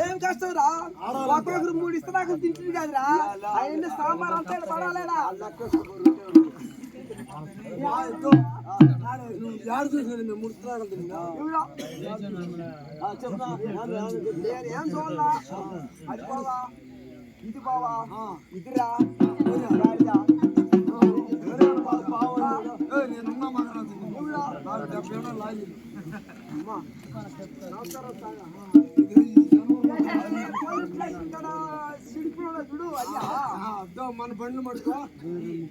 ఏం కష్టం రా ఒక్కొక్కరు 3 ఇస్తరాకు తింటుంది కదరా ఆయన సాంబార్ అంతా పడాలేడా ఏం చూడాలా అది బావా ఇది బావా ఇదిరా మన బండ్లు మడుకో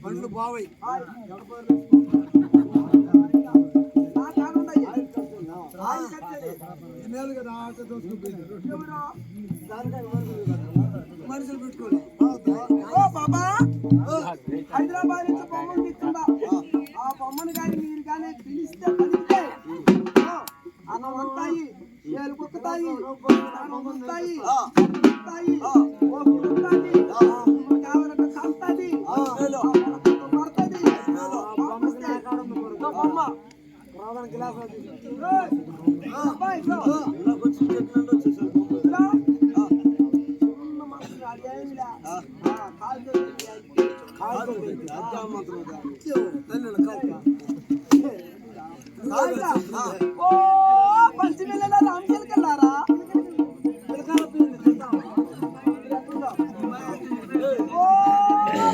బండ్లు బావై మేలు కదా ఆట మనుషులు పెట్టుకోండి బాబా హైదరాబాద్ నుంచి బొమ్మను తీసుకుంటా ఆ బొమ్మను కానీ మీరు కానీ పిలిస్తే పలికితే అన్నం వంతాయి ఏలు కుక్కుతాయి వస్తాయి కావాలంటే కాస్తుంది పడుతుంది బొమ్మ గ్లాస్ పంచమిల్లలో రామచిలకెళ్ళారా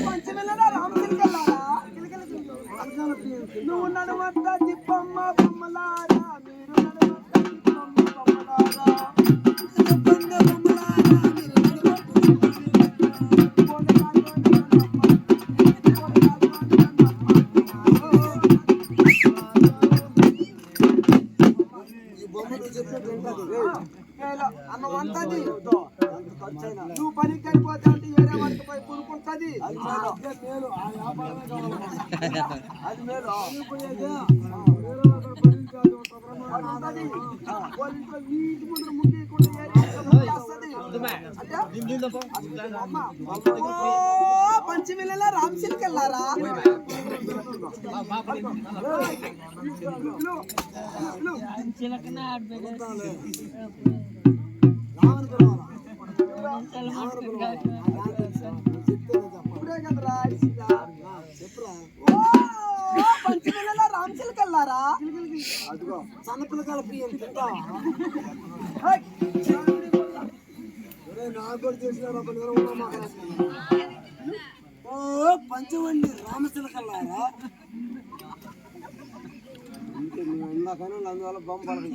పంచమిల్లలో రామచిలకెళ్ళారా నువ్వు నడవద్ద దిప్పమ్మ బొమ్మలారా మీరు నడవద్ద దిప్పమ్మ బొమ్మలారా అన్నం అంతది నువ్వు పనికి వెళ్ళిపోతా అంటే ఏరే వాటికి పోయి పురుకుంటుంది అది మేలు నీటి ముందు ముగ్గకుండా పంచమిల్లలో రామచిలకెళ్ళారా ఇప్పుడే కదరా పంచమిల్లలో రామచిలకెళ్ళారా అదిగో సన్నపిల్లకాల ప్రియం తింటా నాకు కూడా చేసిన ఓ పంచవండి రామచిలకల్లారా ఇందాకనే అందువల్ల బొమ్మ పడదు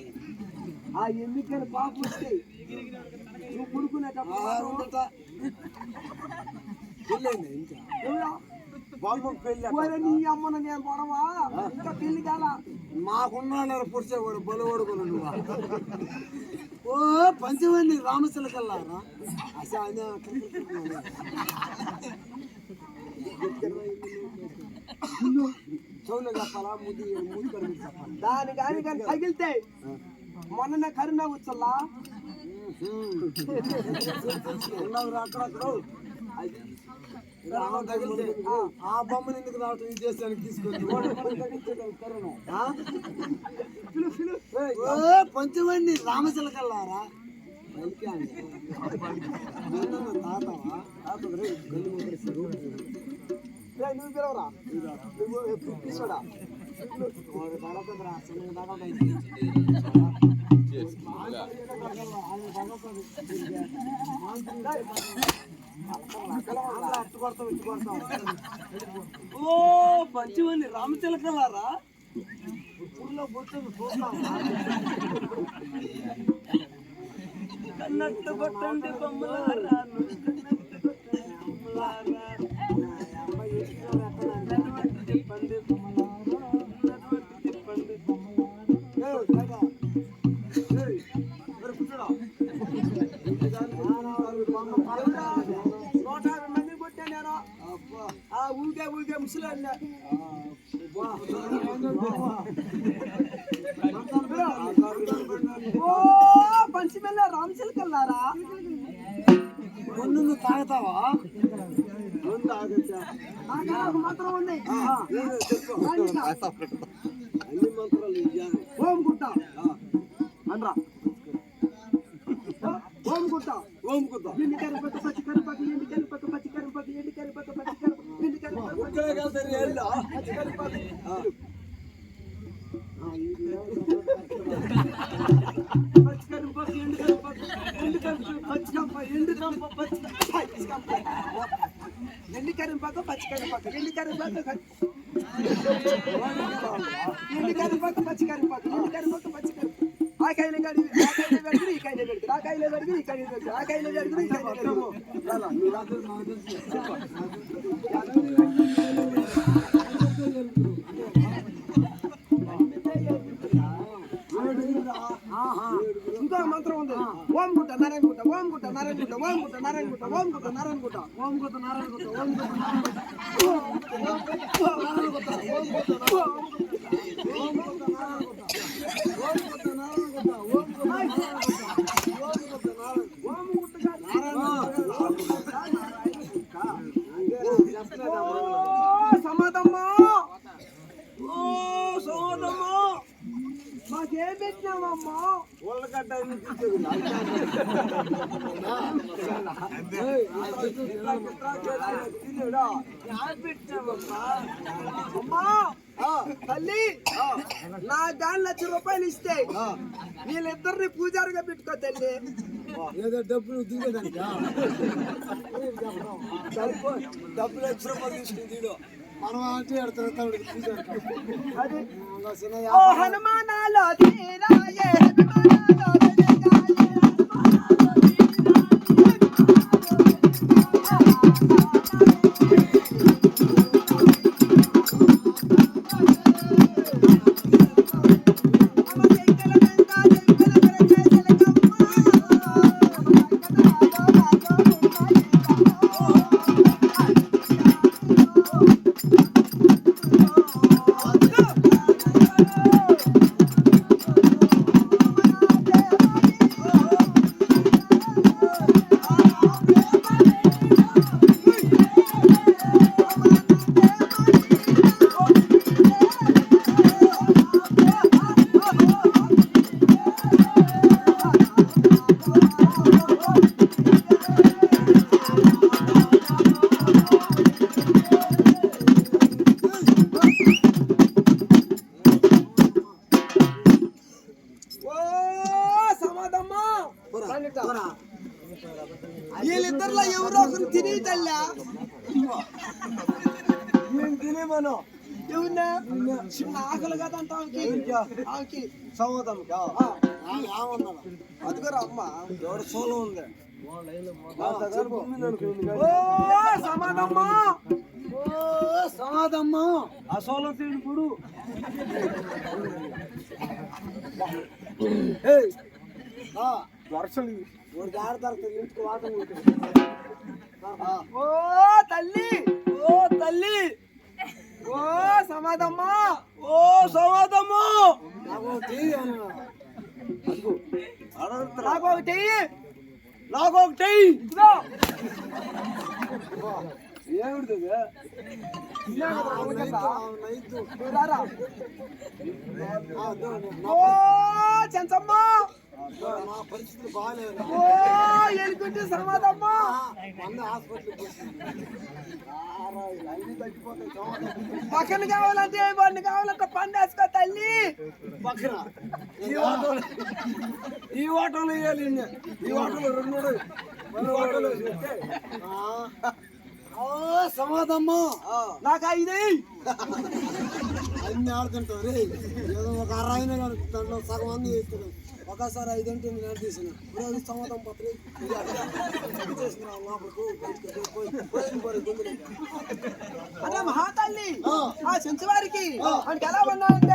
ఆ ఎన్నికలు పాప వస్తాయి నువ్వు పుడుకునేటప్పుడు పెళ్ళైంది ఇంకా బొమ్మ పెళ్ళి నీ అమ్మను నేను పొడవా ఇంకా పెళ్లి కాదా మాకున్నాడు పుడిచేవాడు బలవాడుకున్నా నువ్వు ఓ పంచవండి రామచిలకల్లారా చౌలో చెప్పాలా ముద్దు చెప్పాలి దాని కానీ కానీ తగిలితే మొన్న కరుణ వచ్చల్లా అక్కడక్కడ ఆ బొమ్మను ఎందుకు రావటం ఈ దేశానికి తీసుకొని పంచమండి రామచిలకల్లారా నువ్వు పిలవరా నువ్వు తీసుకోడా అట్టు కొడతాం ఇట్టు కొడతాం. ఓ పంచివని రామచిలకలారా ఊర్లో కూర్చొని చూస్తాం. కన్నట్టు కొట్టండి బొమ్మలారా కన్నట్టు కొట్టండి బొమ్మలారా నడువట్టు తిప్పండి బొమ్మలారా నడువట్టు తిప్పండి బొమ్మలారా. ఎవరా? 150 మంది కొట్టా నేను. ఊగే ముసలి ఓ పంచిమెల్ల రామచిలకల్లారా ముందు నువ్వు తాగుతావా? నాకు మాత్రం ఉన్నాయి. అన్ని మంత్రాలు ఇయ్యాను. ఓం గుట్ట అనరా ఓం గుట్ట ఓం కుద్దా. ఎండి కరిపక్క పచ్చి కరిపక్క ఎండి కరిపక్క పచ్చి కరిపక్క ఎండి కరిపక్క పచ్చి కరిపక్క ఎండి కరిపక్క ఉక్కలే కలిసి వెళ్ళా. పచ్చి కరిపక్క ఎండి కరిపక్క ఎండి కరిపక్క పచ్చి కంప ఎండి కంప పచ్చి కంప ఎండి కరిపక్క పచ్చి కరిపక్క ఎండి కరిపక్క ఎండి కరిపక్క పచ్చి కరిపక్క ఎండి కరిపక్క పచ్చి కరిపక్క ఆ కాయలే గడి ఆ కాయలే గడి ఈ కాయలే గడి ఆ కాయలే గడి ఈ కాయలే గడి ఆ కాయలే గడి ఈ కాయలే గడి చాలా నీ రాత్రి నాకు తెలుసు. ఇంకో మంత్రం ఉంది. ఓం గుట్ట నారాయణ గుట్ట ఓం గుట్ట నారాయణ గుట్ట ఓం గుట్ట నారాయణ గుట్ట ఓం గుట్ట నారాయణ గుట్ట ఓం కుద్దా నారాయణ కుద్దా. ఓం కుద్దా నారాయణ కుద్దా. ఓం కుద్దా నారాయణ కుద్దా. ఓం కుద్దా నారాయణ కుద్దా. ఓం కుద్దా నారాయణ కుద్దా. ఓం కుద్దా నారాయణ కుద్దా. ఓం కుద్దా నారాయణ. ఓం గుట్ట సమాధమ్మా ఓ సమాధమ్మా మాకేం పెట్టినావమ్మా ఉల్లగడ్డ అమ్మా తల్లి నా దాని ₹1,00,000 ఇస్తే వీళ్ళిద్దరిని పూజారిగా పెట్టుకో తల్లి. ఏదో డబ్బులు దిగేదానికి డబ్బులు ₹1,00,000 తీసుకుని తీడు మనం అంటే ఎడతాడు అది చిన్న ఓ హనుమానాలో ధీరాయే హనుమానాలో ధీరాయే వీళ్ళిద్దరిలో ఎవరో ఒకరు తిని తల్లా మేము తినేమను ఎవరినా చిన్న ఆకలి కదా అంట ఆమెకి సమాధానం అదిగోరా అమ్మ ఎవరు సోలో ఉంది ఓ సమాధమ్మా సమాధమ్మా ఆ సోలో తీడు పుడు వర్షం ఒక ఆడతారు ఇంటికి వాటం ఓ తల్లి ఓ తల్లి ఓ సమాధమ్మా ఓ సమాధమ్మా నాకొకటి నాకొకటి నాకొకటి ఏమిటి ఓ చెంచమ్మా నా పరిస్థితులు బాగాలేదు. ఓ ఎలుగుంటే సమాధమ్మా మొన్న హాస్పిటల్కి అన్ని తగ్గిపోతాయి. పక్కన కావాలంటే బండి కావాలంటే పండేసుకో తల్లి. పక్కన ఈ ఆటోలో వేయాలి. ఈ ఆటోలో 2 ఆటోలో సమాధమ్మా నాకు 5 అన్ని ఆడుతుంటావు రే. ఏదో ఒక 6 అయినా కానీ దాంట్లో సగం అన్ని వేస్తున్నాం. ఒకసారి 5 అంటే నేను తీసిన రోజు సమాధం పత్రి చేసుకున్నా అదే మహాతల్లి ఆ చెంచువారికి అంటే ఎలా ఉన్నాడు